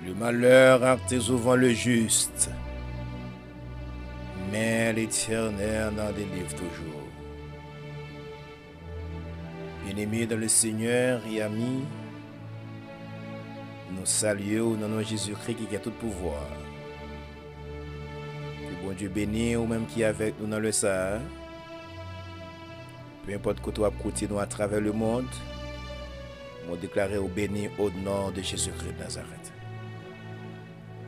Le malheur acte souvent le juste, mais l'Éternel en délivre toujours. Bien-aimés dans le Seigneur et amis, nous saluons dans nom de Jésus-Christ qui a tout pouvoir. Que bon Dieu bénisse ou même qui est avec nous dans le Sahara. Peu importe que toi continues à travers le monde, nous déclarons au béni au nom de Jésus-Christ de Nazareth.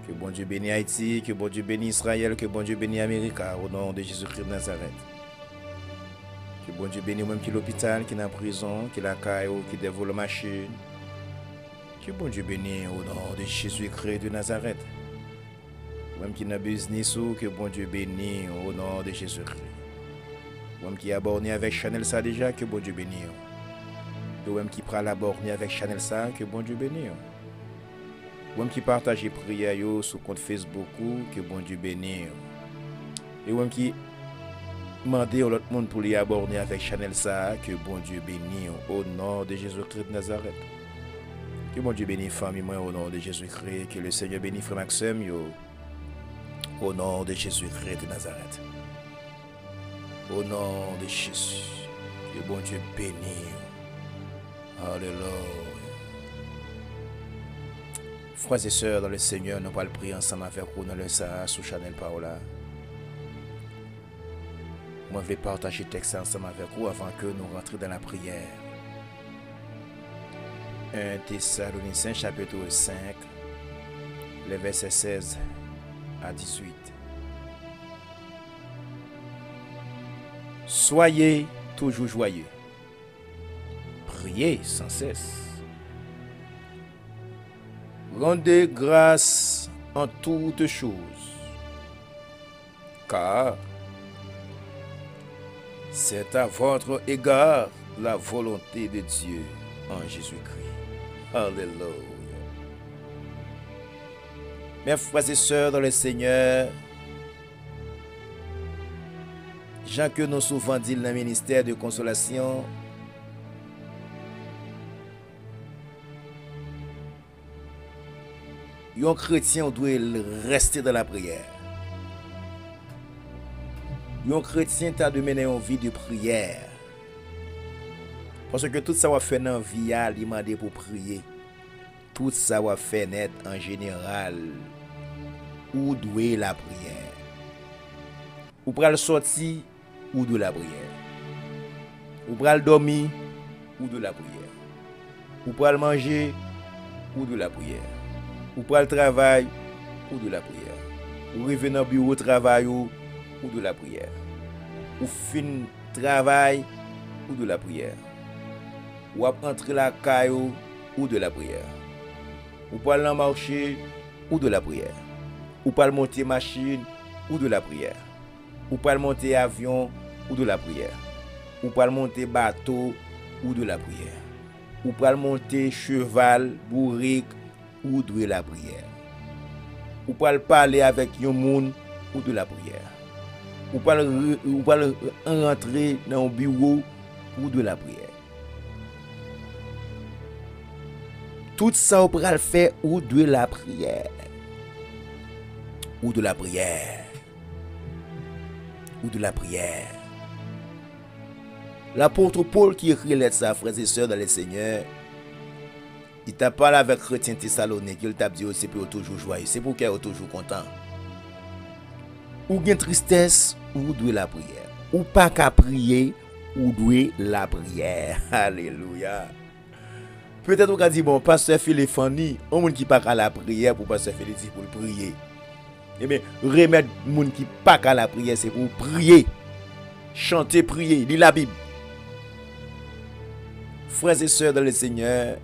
Que bon Dieu bénisse Haïti, que bon Dieu bénisse Israël, que bon Dieu bénisse Amérique au nom de Jésus-Christ de Nazareth. Que bon Dieu bénisse même qui est l'hôpital, qui est en prison, qui est la caillou, qui développe la machine. Que bon Dieu bénisse au nom de Jésus-Christ de Nazareth. Même qui est dans business, que bon Dieu bénisse au nom de Jésus-Christ. Même qui est abonné avec Chanel ça déjà, que bon Dieu bénisse. Et même qui prend la borne avec Chanel ça, que bon Dieu bénisse. Même qui partage les prières sur compte Facebook, que bon Dieu bénisse. Et même qui demande à l'autre monde pour les abonner avec Chanel ça, que bon Dieu bénisse au nom de Jésus-Christ de Nazareth. Que bon Dieu bénisse famille moi au nom de Jésus-Christ, que le Seigneur bénisse frère Maxime au nom de Jésus-Christ de Nazareth. Au nom de Jésus, que bon Dieu bénisse. Alléluia. Frères et sœurs dans le Seigneur, nous allons prier ensemble avec vous dans le Sahara sous Chanel Paola. Moi, je vais partager le texte ensemble avec vous avant que nous rentrions dans la prière. 1 Thessaloniciens chapitre 5, les versets 16 à 18. Soyez toujours joyeux. Priez sans cesse. Rendez grâce en toutes choses, car c'est à votre égard la volonté de Dieu en Jésus-Christ. Alléluia. Mes frères et sœurs dans le Seigneur, Jean que nous souvent dit dans le ministère de consolation, un chrétien doit rester dans la prière. Un chrétien t'a de mener une vie de prière. Parce que tout ça va faire dans la vie, il demande pour prier. Tout ça va faire net en général. Où doit la prière? Ou pour le sortir, ou de la prière. Ou pour le dormir, ou de la prière. Ou pour le manger, ou de la prière. Ou pour le travail, ou de la prière. Ou revenir dans le bureau de travail, ou de la prière. Ou fin travail, ou de la prière. Ou entrer la caillou, ou de la prière. Ou pour aller marcher, ou de la prière. Ou pour monter machine, ou de la prière. Ou pour monter avion, ou de la prière. Ou pour monter bateau, ou de la prière. Ou pour monter cheval, bourrique, ou de la prière. Ou pour parler avec un monde, ou de la prière. Ou pour rentrer dans un bureau, ou de la prière. Tout ça, on peut le faire, ou de la prière. Ou de la prière. Ou de la prière. L'apôtre Paul qui écrit lettre à frères et sœurs dans le Seigneur, il t'a parlé avec chrétien Thessalonique, il t'a dit c'est pour toujours joyeux, c'est pour qu'il est toujours content. Ou bien tristesse, ou de la prière. Ou pas qu'à prier, ou de la prière. Alléluia. Peut-être qu'on a dit bon, pasteur Philippe Fanny, on monde qui pas qu'à la prière pour pasteur Philippe pour le prier. Eh bien, remettre monde qui pas qu'à la prière, c'est pour prier. Chanter, prier, lire la Bible. Frères et sœurs dans le Seigneur,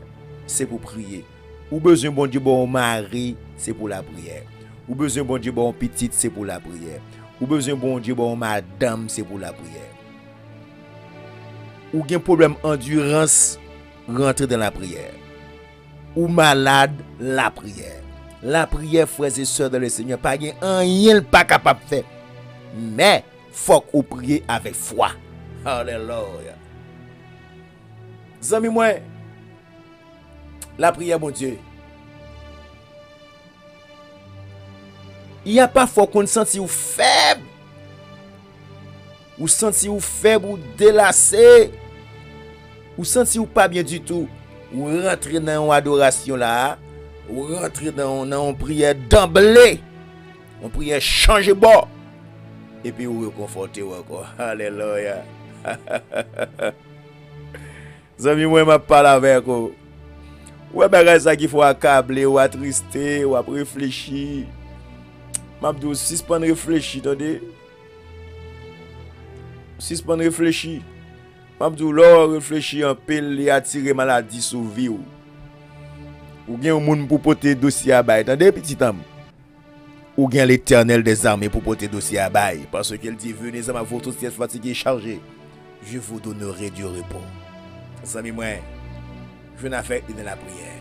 c'est pour prier. Ou besoin bon Dieu bon mari, c'est pour la prière. Ou besoin bon Dieu bon petite, c'est pour la prière. Ou besoin bon Dieu bon madame, c'est pour la prière. Ou gen problème endurance, rentre dans la prière. Ou malade, la prière. La prière, frères et sœurs dans le Seigneur, pas gen rien pas capable de faire. Mais faut qu'on prie avec foi. Alléluia. Zami moi, la prière, mon Dieu, Il y a parfois qu'on senti ou faible. Ou senti ou faible ou délassé. Ou senti ou pas bien du tout. Ou rentrer dans une adoration là. Ou rentrer dans une prière d'emblée. On prière changer bord. Et puis ou reconforter encore. Alléluia. Zami moi m'a parlé avec vous. Ouais bagay ça qu'il faut accabler ou attrister ou réfléchir. M'a dit suspend réfléchir, attendez. Suspend réfléchir. M'a dit là réfléchir en pile et attirer maladie sur vie ou gen un monde pour porter dossier à bail. Attendez petit homme. Ou gen l'Éternel des armées pour porter dossier à bail parce qu'elle dit venez à ma votre tête fatiguée chargée. Je vous donnerai du repos. Ça moi je n'ai fait dans la prière.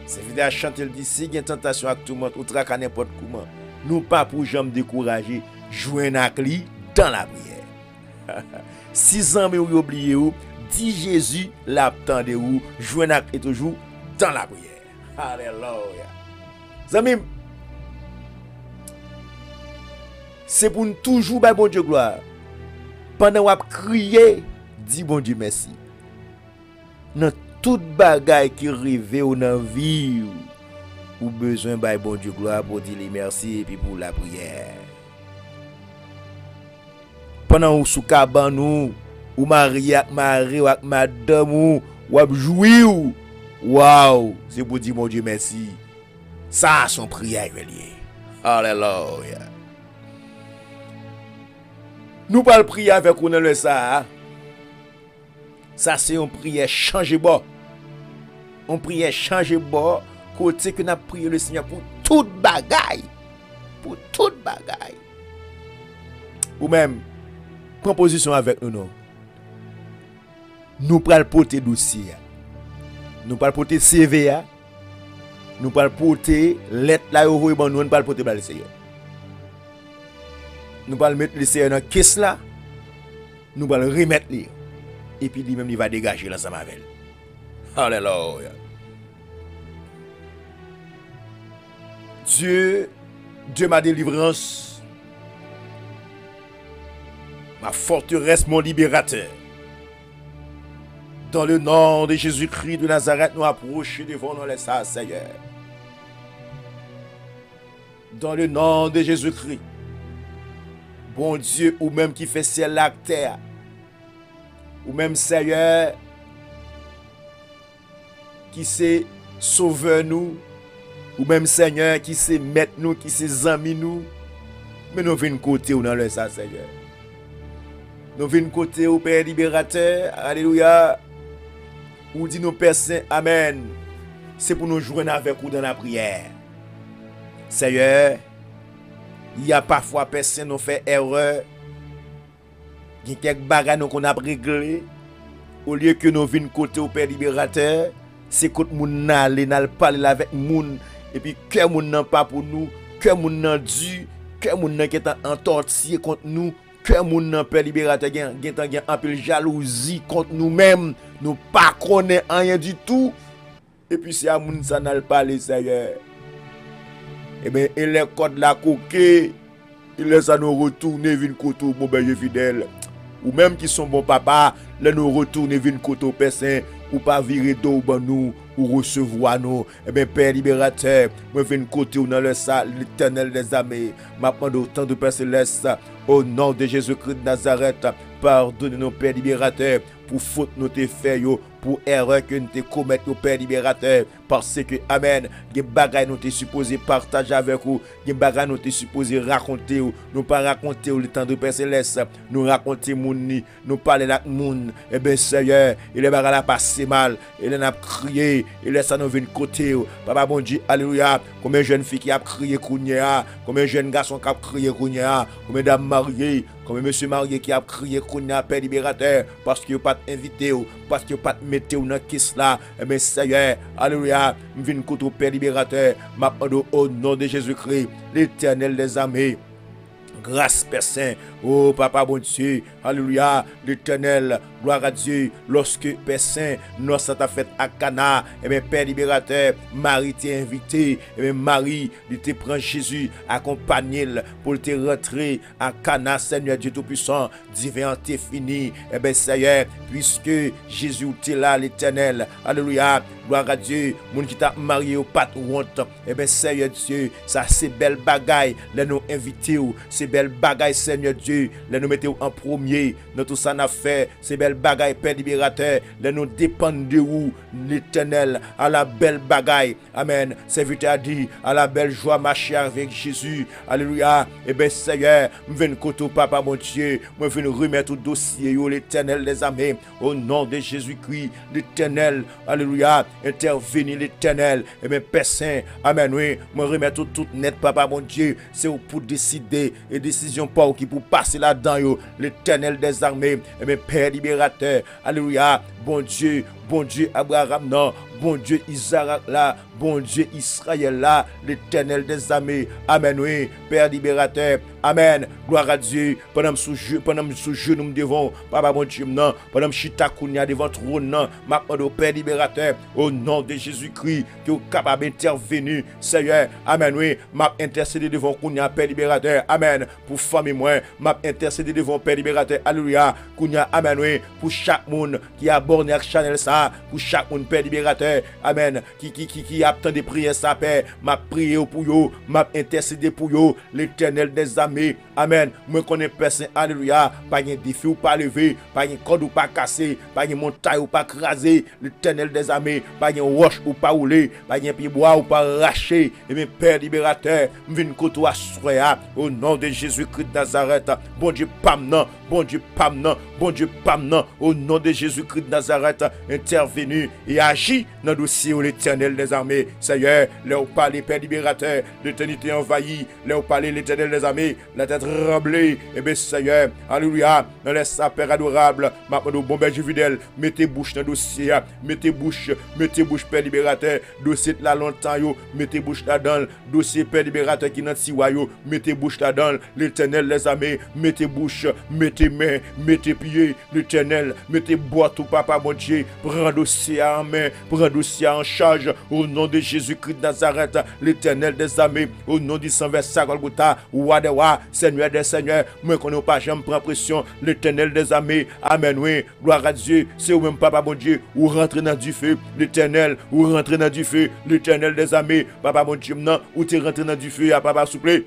C'est vidéo à chanter il dit si il y a tentation avec tout le monde ou traque à n'importe comment, nous pas pour jamais décourager, joindre avec lui dans la prière. 6 ans mais vous oubliez ou, dit Jésus l'attendez ou, joindre avec et toujours dans la prière. Alléluia. Zami, c'est pour nous toujours bah bon Dieu gloire. Pendant qu'on crier, dit bon Dieu merci. Dans toute bagaille qui arrive ou dans vie ou besoin de bon Dieu gloire pour dire merci et puis pour la prière. Pendant ou sous cabanou ou mari avec mari ou avec madame ou jouir waouh, c'est pour dire mon Dieu merci. Ça son prière lié. Alléluia. Nous pas le prier avec on le ça. Ça c'est une prière changer bord. On prière changer bord côté que n'a prié le Seigneur pour toute bagaille. Pour toute bagaille. Ou même prends position avec nous non. Nous pral porter dossier. Nous pral porter CV. Nous pral porter lettre là yo voye bon nous pral porter ba le Seigneur. Nous allons mettre le Seigneur dans la caisse là. Nous allons remettre lui. Et puis lui-même il va dégager l'ensemble avec. Alléluia. Dieu ma délivrance. Ma forteresse, mon libérateur. Dans le nom de Jésus-Christ de Nazareth, nous approchons devant nous les Seigneur. Dans le nom de Jésus-Christ. Bon Dieu, ou même qui fait ciel la terre, ou même Seigneur, qui sait sauver nous, ou même Seigneur, qui sait mettre nous, qui sait amis nous, mais nous venons côté ou dans le ça, Seigneur. Nous venons côté au Père libérateur, alléluia, ou dit nos Père Saint, amen. C'est pour nous joindre avec vous dans la prière. Seigneur, il y a parfois personne qui fait erreur. Il y a quelques bagages qu'on a réglé. Au lieu que nous venions côté au Père libérateur, c'est que nous n'allons parler avec nous. Et puis que nous n'avons pas pour nous, que nous n'avons dû, que nous n'avons entortillé contre nous, que nous n'avons Père libérateur qui a un peu de jalousie contre nous-mêmes. Nous ne connaissons pas rien du tout. Et puis si à nous ça n'a pas parlé, Seigneur. Eh bien, il est code la coquille, il laisse à nous retourner, vin koto, mon berger fidèle. Ou même qui sont bons papa, là nous retourner, vin koto, personne, ou pas virer d'eau, ban nous, ou recevoir nous. Eh bien, Père libérateur, moi vin côté ou dans le salle, l'Éternel des armées, m'appelle autant de Père céleste, au nom de Jésus-Christ de Nazareth, pardonne-nous, Père libérateur, pour faute nous te fait yo, pour erreur que nous te commettre au Père libérateur, parce que amen, des bagages nous te supposé partager avec vous, des bagages nous te supposé raconter ou nous pas raconter le temps de Père céleste, nous raconter mouni, nous parler avec moun. Eh bien Seigneur, il est bagages là passé mal, il a crié, il laisse ça nous venir côté. Papa bon Dieu, alléluia. Combien de jeunes filles qui a crié kounya, combien de jeunes garçons qui a crié kounya, combien de dames mariées, combien de monsieur marié qui a crié kounya, Père libérateur, parce qu'il pas invité ou parce qu'il pas mettre ou dans caisse là. Eh bien Seigneur, alléluia, je viens contre Père libérateur, m'appelle au nom de Jésus-Christ, l'Éternel des armées. grâce, Père Saint. Oh, Papa, bon Dieu, alléluia, l'Éternel, gloire à Dieu, lorsque, Père Saint, nous ça t'a fait à Cana, et bien, Père libérateur, Marie t'est invité, et bien, Marie, il te prend Jésus, accompagne-le pour te rentrer à Cana, Seigneur Dieu Tout-Puissant, divin t'est fini, et bien, Seigneur, puisque Jésus t'est là, l'Éternel, alléluia, gloire à Dieu, moun qui t'a marié au pas de honte, et bien, Seigneur Dieu, ça c'est belle bagaille, les nous inviter, c'est belle bagaille, Seigneur Dieu, les nous mettez en premier, dans tout ça n'a fait, c'est belle bagaille, Père libérateur, les nous dépendent de vous, l'Éternel, à la belle bagaille, amen, serviteur a dit, à la belle joie, marcher avec Jésus, alléluia, et bien, Seigneur, je viens côté papa, mon Dieu, je viens remettre au dossier, l'Éternel, les amis, au nom de Jésus-Christ, l'Éternel, alléluia, intervenir l'Éternel, et bien, Père Saint, amen, oui, je remets tout net, papa, mon Dieu, c'est pour décider, et décision pas qui pour passer là-dedans, l'Éternel des armées, et bien, Père libérateur, alléluia, bon Dieu, Abraham, non, bon Dieu, Isaac là, bon Dieu, Israël là, l'Éternel des armées, amen, oui, Père libérateur, amen, gloire à Dieu, pendant sous jeu, nous devons, papa, bon Dieu, non, pendant chita kounia devant trône, non, ma au Père libérateur, au nom de Jésus-Christ, qui est capable d'intervenir, Seigneur, amen, oui, m'a intercédé devant kounia, Père libérateur, amen, pour femme et moi, m'a intercédé devant Père libérateur, alléluia, kounia, amen, oui, pour chaque monde qui a borné avec Chanel ça, pour chaque monde, Père libérateur, amen, qui attend des prières, ça, Père, m'a prié pour eux, m'a intercédé pour eux, l'Éternel des armées, amen, moi connais personne, alléluia, pas de défi ou pas levé, pas de corde ou pas cassé, pas de montagne ou pas crasé, l'Éternel des armées, pas de roche ou pas roulé, pas de pied bois ou pas arraché, et mes Père libérateur, m'vin koto assoya, au nom de Jésus-Christ de Nazareth, bon Dieu, pam non, bon Dieu, pam non, bon Dieu, pam non, au nom de Jésus-Christ de Nazareth, intervenu et agit dans le dossier où l'Éternel des armées, Seigneur, là où parle Père libérateur, l'éternité envahie, là où parle l'Éternel des armées, la tête tremblée, et bien Seigneur, alléluia, dans les sapeurs adorables, maintenant, bon berger fidèle, mettez bouche dans le dossier, mettez bouche, Père libérateur, dossier de la longtemps, yo, mettez bouche là-dedans, dossier Père libérateur qui n'a pas yo, mettez bouche là-dedans, l'Éternel les armées, mettez bouche, mettez main, mettez pieds, l'Éternel, mettez boîte tout papa, mon Dieu, prends dossier en main, prends dossier en charge, au nom de Jésus-Christ de Nazareth, l'Éternel des armées, au nom du sang versé Golgotha, Wadewa, Seigneur des Seigneurs, moi qu'on n'a pas jamais prend pression, l'Éternel des armées, amen, oui, gloire à Dieu, c'est ou même papa, mon Dieu, ou rentrer dans du feu, l'Éternel, ou rentrer dans du feu, l'Éternel des armées, papa, mon Dieu, non, ou tu rentres dans du feu, à papa, s'il vous plaît.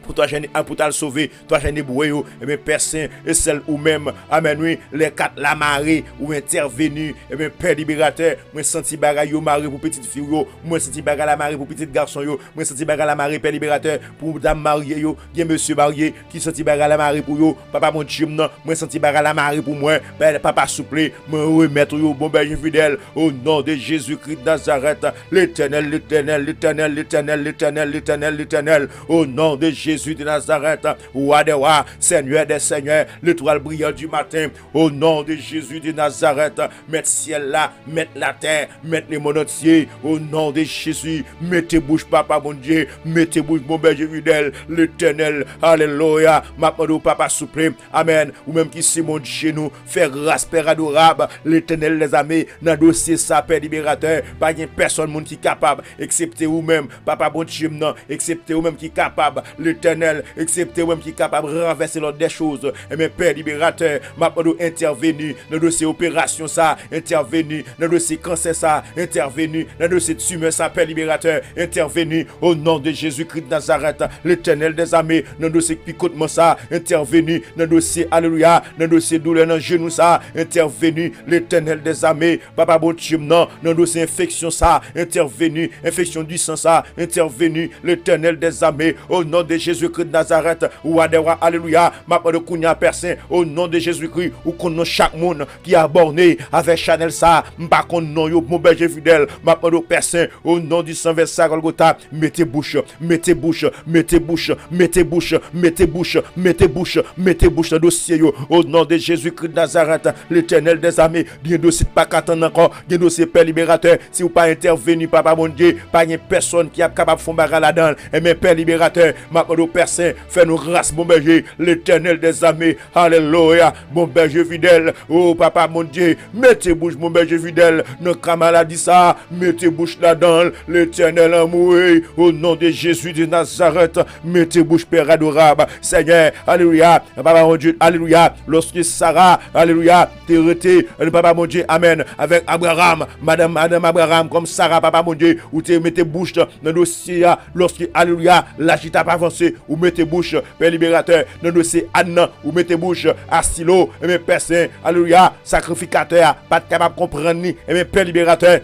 Pour toi, pour te sauver, toi, j'ai boué, et bien, Père Saint, et celle ou même, amen, oui, les quatre la marée, ou intervenu, et bien, Père libérateur, moi, senti bagay yo marée pour petite fille, moi, senti bagay la marée pour petit garçon, moi, senti bagay la marée, Père libérateur, pour dame mariée, yo, bien, monsieur marié, qui senti bagay la marée pour yo, papa, mon Dieu, non, moi, senti bagay la marée pour moi, Père, papa, souple, moi, remettre yo, bon berger fidèle, au nom de Jésus-Christ de Nazareth, l'Éternel, l'Éternel, l'Éternel, l'Éternel, l'Éternel, l'Éternel, l'Éternel, au nom de Jésus de Nazareth, Wadewa, Seigneur des Seigneurs, l'étoile brillante du matin, au nom de Jésus de Nazareth, mettre ciel là, mettre la terre, mettre les mondes entiers, au nom de Jésus, mettez bouche, papa, mon Dieu, mettez bouche, mon berger fidèle, l'Éternel, alléluia, m'appelle papa suprême, amen, ou même qui c'est mon Dieu chez nous, faire grâce, Père adorable, l'Éternel les amis, dans le dossier ça, Père libérateur, pas de personne monde qui est capable, excepté vous-même, papa, bon Dieu, non, excepté vous-même qui est capable, l'Éternel, excepté vous-même qui est capable de renverser l'ordre des choses, et mes Père libérateur, m'appelle intervenu dans le dossier opération ça, intervenu dans le dossier cancer ça, intervenu dans le dossier tumeur ça, Père libérateur, intervenu au nom de Jésus-Christ de Nazareth, l'Éternel des armées, dans le dossier picotement ça, intervenu dans le dossier, alléluia, dans le dossier douleur dans le genou ça, intervenu l'Éternel des armées, papa bon Dieu, non, dans le dossier infection ça, intervenu, infection du sang ça, intervenu l'Éternel des armées, au nom de Jésus-Christ de Nazareth, ou adewa, alléluia, ma de kounya personne, au nom de Jésus-Christ, ou qu'on chaque monde qui a borné avec Chanel ça, m'pa qu'on non yo, mon berger fidèle, ma de personne, au nom du sang versé Golgotha, mettez bouche, mettez bouche, mettez bouche, mettez bouche, mettez bouche, mettez bouche, mettez bouche dans le dossier yo, au nom de Jésus-Christ de Nazareth, l'Éternel des armées, bien dossier pas qu'attendre encore, bien dossier Père libérateur, si vous pas intervenu, papa mon Dieu, pas une personne qui est capable de faire bagarre là-dedans, et mes Père libérateur, ma au Père Saint, fais-nous grâce, mon berger, l'Éternel des armées. Alléluia, mon berger fidèle. Oh, papa, mon Dieu, mettez bouche, mon berger fidèle. Nos maladie ça, mettez bouche là-dedans. L'Éternel amour, au nom de Jésus de Nazareth, mettez bouche, Père adorable. Seigneur, alléluia, papa, mon Dieu, alléluia. Lorsque Sarah, alléluia, t'es reté, papa, mon Dieu, amen, avec Abraham, madame Abraham, comme Sarah, papa, mon Dieu, où tu mettez bouche dans le dossier, lorsque, alléluia, l'agita pas avancé, ou mettez bouche, Père libérateur, dans le dossier Anna, ou mettez bouche, à Silo, et mes Père Saint, alléluia, sacrificateur, pas capable de comprendre ni, et mes Père libérateur.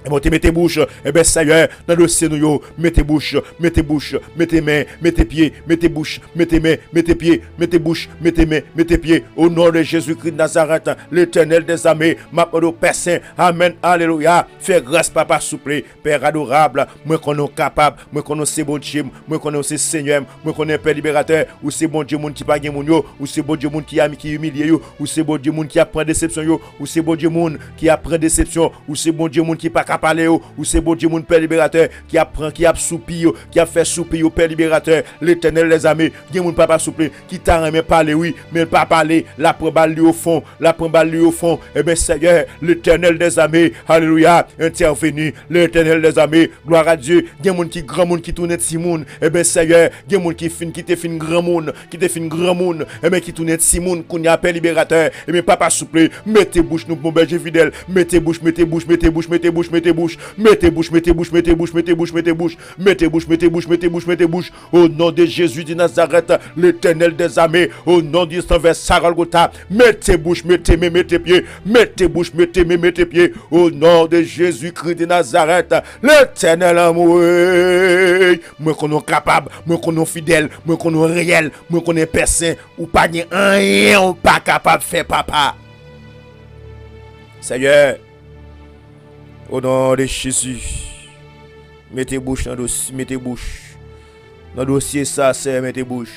Et bon, mettez bouche, et bien Seigneur, dans le dossier nous, mettez bouche, mettez mains, mettez pieds, mettez bouche, mettez mains, mettez pieds, mettez bouche, mettez mains, mettez pieds, au nom de Jésus-Christ de Nazareth, l'Éternel des armées, m'appelle au Père Saint, amen, alléluia, fais grâce, papa, souple, Père adorable, moi qu'on est capable, moi qu'on est bon Dieu, moi qu'on est Seigneur, moi qu'on est Père libérateur, ou c'est bon Dieu, moun qui pas moun yo, ou c'est bon Dieu, moun qui humilie yo, ou c'est bon Dieu, moun qui apprend déception yo, ou c'est bon Dieu, moun qui apprend déception, ou c'est bon Dieu, moun qui pas parler ou c'est bon Dieu mon Père libérateur qui apprend qui a soupi qui a fait soupi au Père libérateur l'Éternel les amis qui mon papa souple qui t'a aimé parler oui mais pas parler la prend lui au fond et bien Seigneur l'Éternel des amis alléluia intervenu l'Éternel des amis gloire à Dieu il y a monde qui grand monde qui tourne de Simon et bien Seigneur il y a monde qui te fin grand monde et bien qui tourne de Simon qu'on y a Père libérateur et bien papa souple mettez bouche nous mon berger fidèle mettez bouche mettez bouche mettez bouche mettez bouche mettez bouche mettez bouche, mettez bouche, mettez bouche, mettez bouche, mettez bouche, mettez bouche, mettez bouche, mettez bouche, mettez bouche, au nom de Jésus de Nazareth, l'Éternel des armées, au nom du sang vers Saralgota, mettez bouche, mettez mes, mettez pieds, mettez bouche, mettez mes, mettez pieds, au nom de Jésus-Christ de Nazareth, l'Éternel amour, moi qu'on est capable, moi qu'on est fidèle, moi qu'on est réel, moi qu'on est personne, ou pas rien, ou pas capable de faire papa. Seigneur, au nom de Jésus, mettez bouche dans le dossier, mettez bouche. Dans le dossier ça, c'est mettez bouche.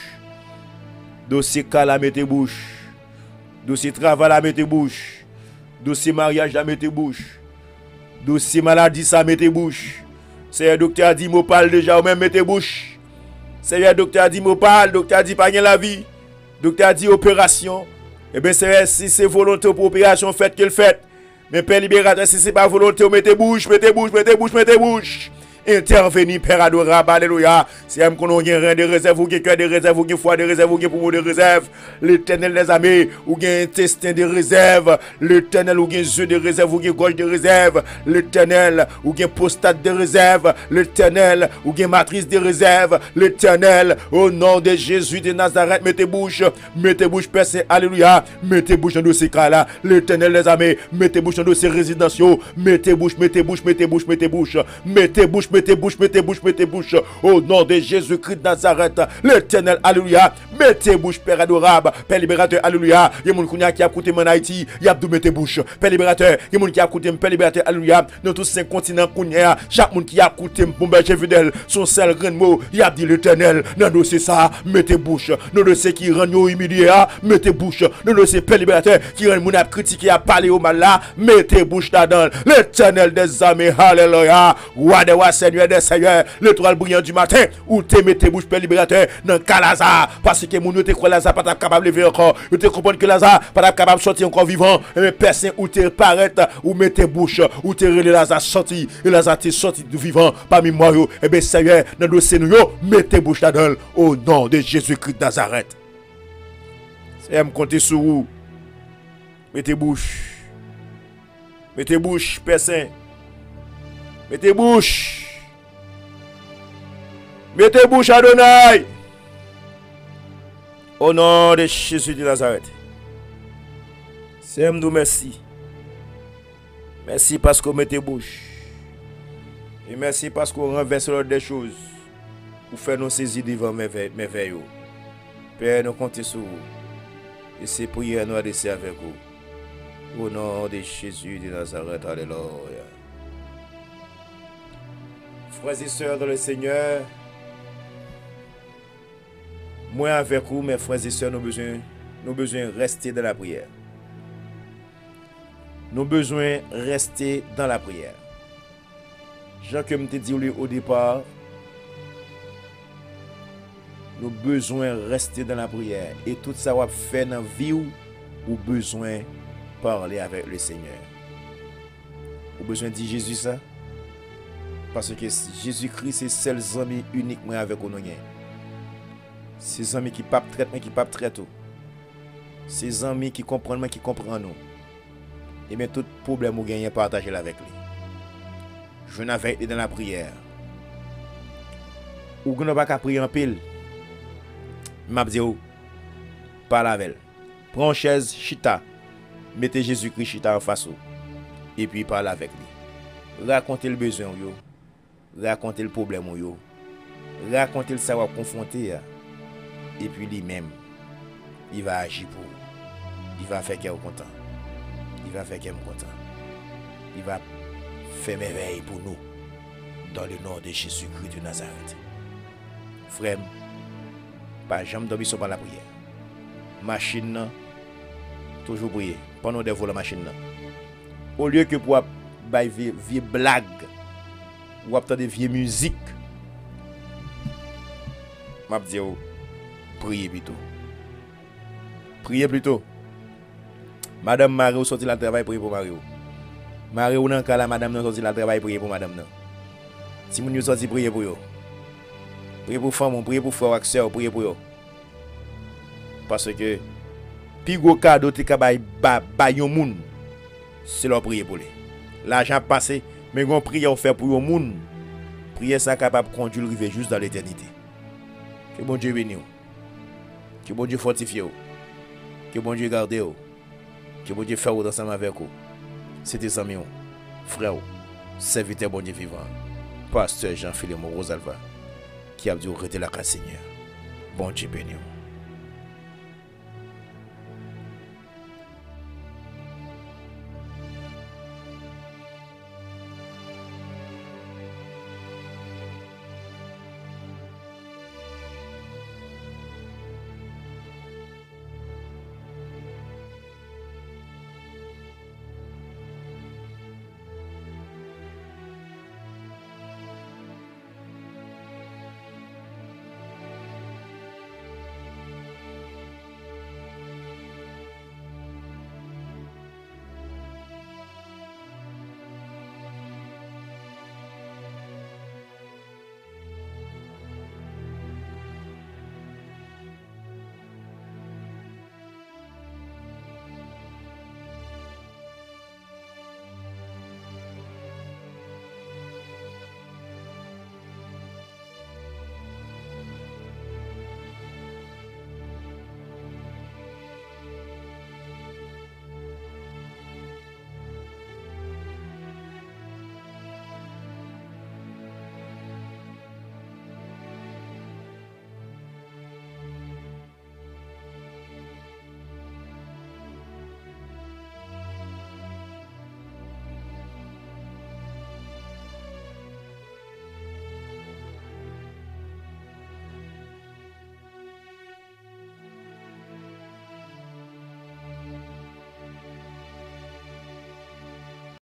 Dossier cas mettez bouche. Dossier travail mettez bouche. Dossier mariage mettez bouche. Dossier maladie ça mettez bouche. C'est le docteur dit me parle déjà ou même mettez bouche. C'est le docteur dit me parle, docteur dit pas la vie. Docteur dit opération. Eh bien si c'est volonté pour opération faites qu'elle fait. Mais Père libérateur, si c'est pas volonté, mettez bouche, mettez bouche, mettez bouche, mettez bouche. Intervenir, Père adorable, alléluia. C'est un qu'on a rien de réserve, ou cœur de réserve, ou foi de réserve, ou poumon de réserve. L'Éternel des armées, ou intestin de réserve. L'Éternel, ou yeux de réserve, ou gorge de réserve. L'Éternel, ou prostate de réserve. L'Éternel, ou matrice de réserve. L'Éternel, au nom de Jésus de Nazareth, mettez bouche, Père Saint, alléluia. Mettez bouche dans ces cas-là. L'Éternel des armées, mettez bouche dans ces résidentiaux. Mettez bouche, mettez bouche, mettez bouche, mettez bouche. Mettez bouche, mettez bouche, mettez bouche, mettez bouche, au nom de Jésus-Christ de Nazareth, l'Éternel, alléluia, mettez bouche, Père adorable, Père libérateur, alléluia, il y a mon qui a coûté mon Haïti, il y a tout mettez bouche, Père libérateur, il y a mon qui a coûté Père libérateur, alléluia, dans tous ces continents, chaque monde qui a coûté mon berger fidèle, son seul grand mot, il a dit l'Éternel, non, c'est ça, mettez bouche, non, c'est qui rend nous humiliés, mettez bouche, non, c'est Père libérateur, qui rend mon à critiquer, à parler au mal là, mettez bouche là-dedans, l'Éternel des armées, alléluia, roi des rois, Seigneur des seigneurs, l'étoile brillante du matin, où te mettez bouche Père libérateur dans Lazare, parce que mon te croit Lazare pas capable de lever encore, vous te comprenez que Lazare pas capable de sortir encore vivant, mais personne où te paraît, ou mettez bouche, où te relais Lazare sorti, et Lazare te sorti de vivant parmi moi, et bien Seigneur, dans le Seigneur, mettez bouche là-dedans, au nom de Jésus-Christ de Nazareth. Seigneur, me compter sur vous, mettez bouche, Père Saint, mettez bouche. Mettez bouche Adonai. Au nom de Jésus de Nazareth. Seigneur, nous merci. Merci parce que vous mettez bouche. Et merci parce que vous renversez l'ordre des choses. Pour faire nos saisies devant mes veilles. Père, nous comptons sur vous. Et ces prières nous adresser avec vous. Au nom de Jésus de Nazareth. Alléluia. Frères et sœurs dans le Seigneur, moi avec vous, mes frères et sœurs, nous avons besoin de rester dans la prière. Nous avons besoin de rester dans la prière. Jean, comme je te dis au départ, nous besoin rester dans la prière. Et tout ça va faire dans la vie ou besoin parler avec le Seigneur. Ou besoin de dire Jésus ça. Parce que Jésus-Christ c'est le seul ami uniquement avec nous. C'est les amis qui ne traitent pas, qui ne traitent tout. C'est les amis qui comprennent, qui comprennent nous. Et bien tout problème vous gagnez, partagez avec lui. Je viens avec lui dans la prière. Ou vous n'avez pas prier en pile. Je dis, parle avec elle. Prends une chaise, chita. Mettez Jésus-Christ chita en face. Et puis parle avec lui. Racontez le besoin. Racontez le problème. Racontez le savoir confronter. Et puis lui-même, il va agir pour vous. Il va faire qu'elle est content. Il va faire qu'elle est content. Il va faire merveille pour nous. Dans le nom de Jésus-Christ de Nazareth. Frère, pas jamais dormir sur la prière. Machine, toujours prier. Pendant des vols la machine. Au lieu que pour faire vieille blague, ou attendre des vieilles musiques, je dis, priez plutôt. Priez plutôt. Madame Mario sorti dans le travail, priez pour Mario. Mario nan kala madame nan sorti dans le travail, priez pour madame nan. Si moun yo sorti, priez pour yo. Priez pour femme, priez pour frère et sœur, priez pour yo. Parce que pi gros cadeau te ka bay yon moun, c'est leur prier pour lui. L'argent passé, mais gon prière fait pour yon moun. Prière ça capable conduire river juste dans l'éternité. Que bon Dieu bénisse. Que bon Dieu fortifie. Que bon Dieu garde. Que bon Dieu fasse ensemble avec vous. C'était amis, frère, serviteur bon Dieu vivant. Pasteur Jean-Philippe Rosalva. Qui a dit arrêter la grâce Seigneur. Bon Dieu bénisse.